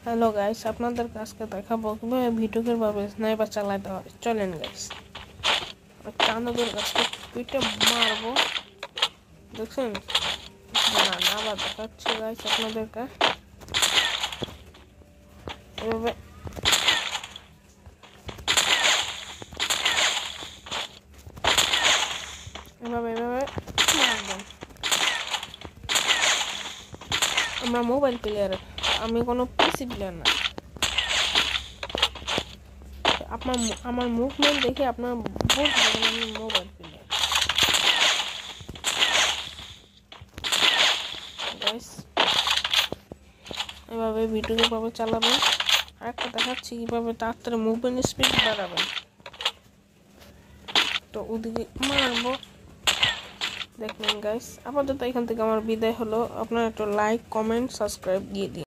Hello guys, আপনাদের আজকে দেখাবো কিভাবে ভিডিওর ভাবে স্নাইপার চালাতে হয়। চলেন গাইস, চাঁদদের কাছে পিঠে মারবো। দেখছেন, আবার দেখাচ্ছি গাইস আপনাদেরকে। এভাবে এভাবে এভাবে মারবেন। আমরা মোবাইল প্লেয়ার, আমি কোনো পিসি প্লেয়ার না। আমার মুভমেন্ট দেখে আপনার বুঝবেন আমি মোবাইল প্লেয়ার। গাইস এভাবে ভিডিও কিভাবে চালাবেন, আরেকটা দেখাচ্ছি কিভাবে তাড়াতাড়ি মুভমেন্ট স্পিড বাড়াবেন। তো ওদিকে মারবো, দেখলেন গাইস। আপাতত এখান থেকে আমার বিদায় হলো। আপনারা একটু লাইক, কমেন্ট, সাবস্ক্রাইব দিয়ে দিন।